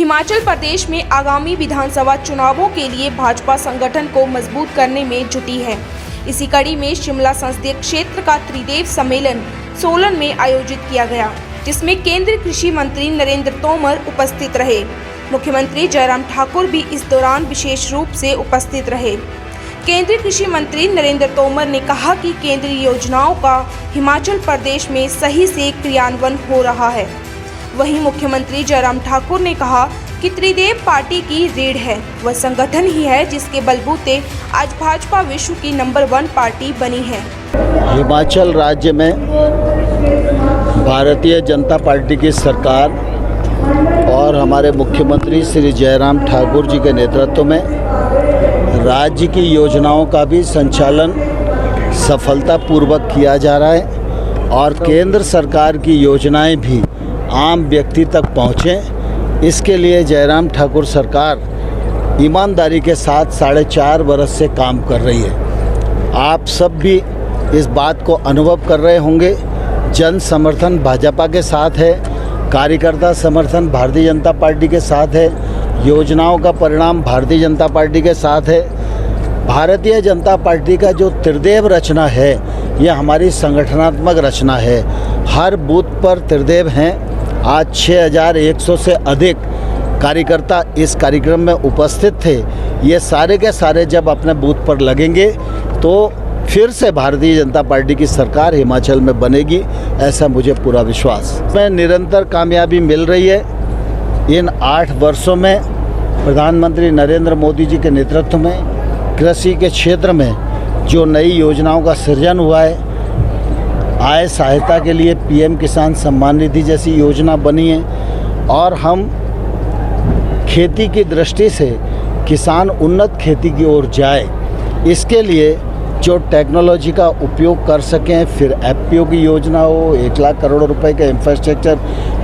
हिमाचल प्रदेश में आगामी विधानसभा चुनावों के लिए भाजपा संगठन को मजबूत करने में जुटी है। इसी कड़ी में शिमला संसदीय क्षेत्र का त्रिदेव सम्मेलन सोलन में आयोजित किया गया, जिसमें केंद्रीय कृषि मंत्री नरेंद्र तोमर उपस्थित रहे। मुख्यमंत्री जयराम ठाकुर भी इस दौरान विशेष रूप से उपस्थित रहे। केंद्रीय कृषि मंत्री नरेंद्र तोमर ने कहा कि केंद्रीय योजनाओं का हिमाचल प्रदेश में सही से क्रियान्वयन हो रहा है। वहीं मुख्यमंत्री जयराम ठाकुर ने कहा कि त्रिदेव पार्टी की रीढ़ है, वह संगठन ही है जिसके बलबूते आज भाजपा विश्व की नंबर 1 पार्टी बनी है। हिमाचल राज्य में भारतीय जनता पार्टी की सरकार और हमारे मुख्यमंत्री श्री जयराम ठाकुर जी के नेतृत्व में राज्य की योजनाओं का भी संचालन सफलतापूर्वक किया जा रहा है और केंद्र सरकार की योजनाएं भी आम व्यक्ति तक पहुँचें, इसके लिए जयराम ठाकुर सरकार ईमानदारी के साथ 4.5 वर्ष से काम कर रही है। आप सब भी इस बात को अनुभव कर रहे होंगे। जन समर्थन भाजपा के साथ है, कार्यकर्ता समर्थन भारतीय जनता पार्टी के साथ है, योजनाओं का परिणाम भारतीय जनता पार्टी के साथ है। भारतीय जनता पार्टी का जो त्रिदेव रचना है, यह हमारी संगठनात्मक रचना है। हर बूथ पर त्रिदेव हैं। आज 6100 से अधिक कार्यकर्ता इस कार्यक्रम में उपस्थित थे। ये सारे के सारे जब अपने बूथ पर लगेंगे तो फिर से भारतीय जनता पार्टी की सरकार हिमाचल में बनेगी, ऐसा मुझे पूरा विश्वास है। निरंतर कामयाबी मिल रही है। इन 8 वर्षों में प्रधानमंत्री नरेंद्र मोदी जी के नेतृत्व में कृषि के क्षेत्र में जो नई योजनाओं का सृजन हुआ है, आय सहायता के लिए पीएम किसान सम्मान निधि जैसी योजना बनी है और हम खेती की दृष्टि से किसान उन्नत खेती की ओर जाए, इसके लिए जो टेक्नोलॉजी का उपयोग कर सकें, फिर एफपीओ की योजना हो, 1 लाख करोड़ रुपए के इंफ्रास्ट्रक्चर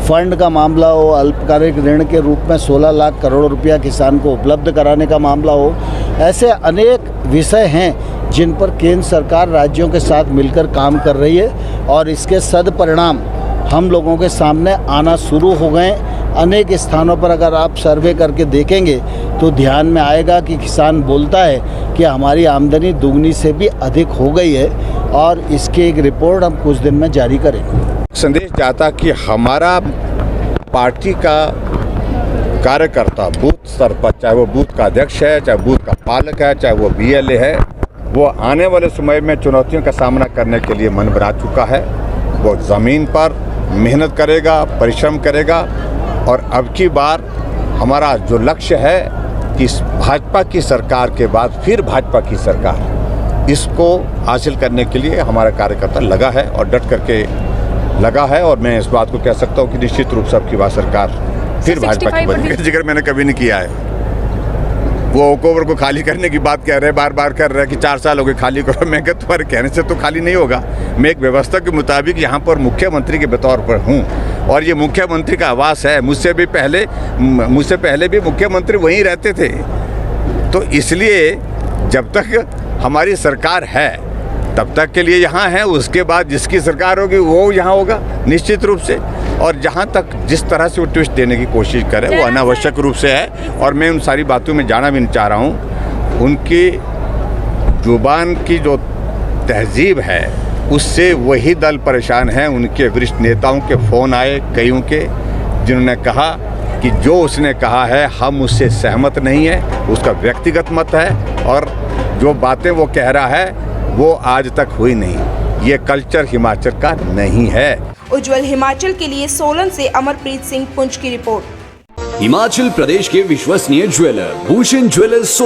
फंड का मामला हो, अल्पकालिक ऋण के रूप में 16 लाख करोड़ रुपया किसान को उपलब्ध कराने का मामला हो, ऐसे अनेक विषय हैं जिन पर केंद्र सरकार राज्यों के साथ मिलकर काम कर रही है और इसके सदपरिणाम हम लोगों के सामने आना शुरू हो गए। अनेक स्थानों पर अगर आप सर्वे करके देखेंगे तो ध्यान में आएगा कि किसान बोलता है कि हमारी आमदनी दुगनी से भी अधिक हो गई है और इसकी एक रिपोर्ट हम कुछ दिन में जारी करेंगे। संदेश जाता कि हमारा पार्टी का कार्यकर्ता बूथ स्तर पर, चाहे वो बूथ का अध्यक्ष है, चाहे बूथ का पालक है, चाहे वो बीएलए है, वो आने वाले समय में चुनौतियों का सामना करने के लिए मन बना चुका है। वो ज़मीन पर मेहनत करेगा, परिश्रम करेगा और अब की बार हमारा जो लक्ष्य है कि भाजपा की सरकार के बाद फिर भाजपा की सरकार, इसको हासिल करने के लिए हमारा कार्यकर्ता लगा है और डट करके लगा है। और मैं इस बात को कह सकता हूँ कि निश्चित रूप से अब की बार सरकार फिर भाजपा की बनेगी। जिक्र मैंने कभी नहीं किया है। वो ओकोवर को खाली करने की बात कह रहे हैं, बार बार कर रहे हैं कि 4 साल हो गए खाली करो। मैं कहता तुम्हारे कहने से तो खाली नहीं होगा। मैं एक व्यवस्था के मुताबिक यहाँ पर मुख्यमंत्री के तौर पर हूँ और ये मुख्यमंत्री का आवास है। मुझसे पहले भी मुख्यमंत्री वहीं रहते थे, तो इसलिए जब तक हमारी सरकार है तब तक के लिए यहाँ है। उसके बाद जिसकी सरकार होगी वो यहाँ होगा निश्चित रूप से। और जहाँ तक जिस तरह से वो ट्विस्ट देने की कोशिश करे वो अनावश्यक रूप से है और मैं उन सारी बातों में जाना भी नहीं चाह रहा हूँ। उनकी जुबान की जो तहजीब है उससे वही दल परेशान है। उनके वरिष्ठ नेताओं के फ़ोन आए कईयों के, जिन्होंने कहा कि जो उसने कहा है हम उससे सहमत नहीं है, उसका व्यक्तिगत मत है और जो बातें वो कह रहा है वो आज तक हुई नहीं। ये कल्चर हिमाचल का नहीं है। उज्जवल हिमाचल के लिए सोलन से अमरप्रीत सिंह पुंज की रिपोर्ट। हिमाचल प्रदेश के विश्वसनीय ज्वेलर भूषण ज्वेलर्स सोलन।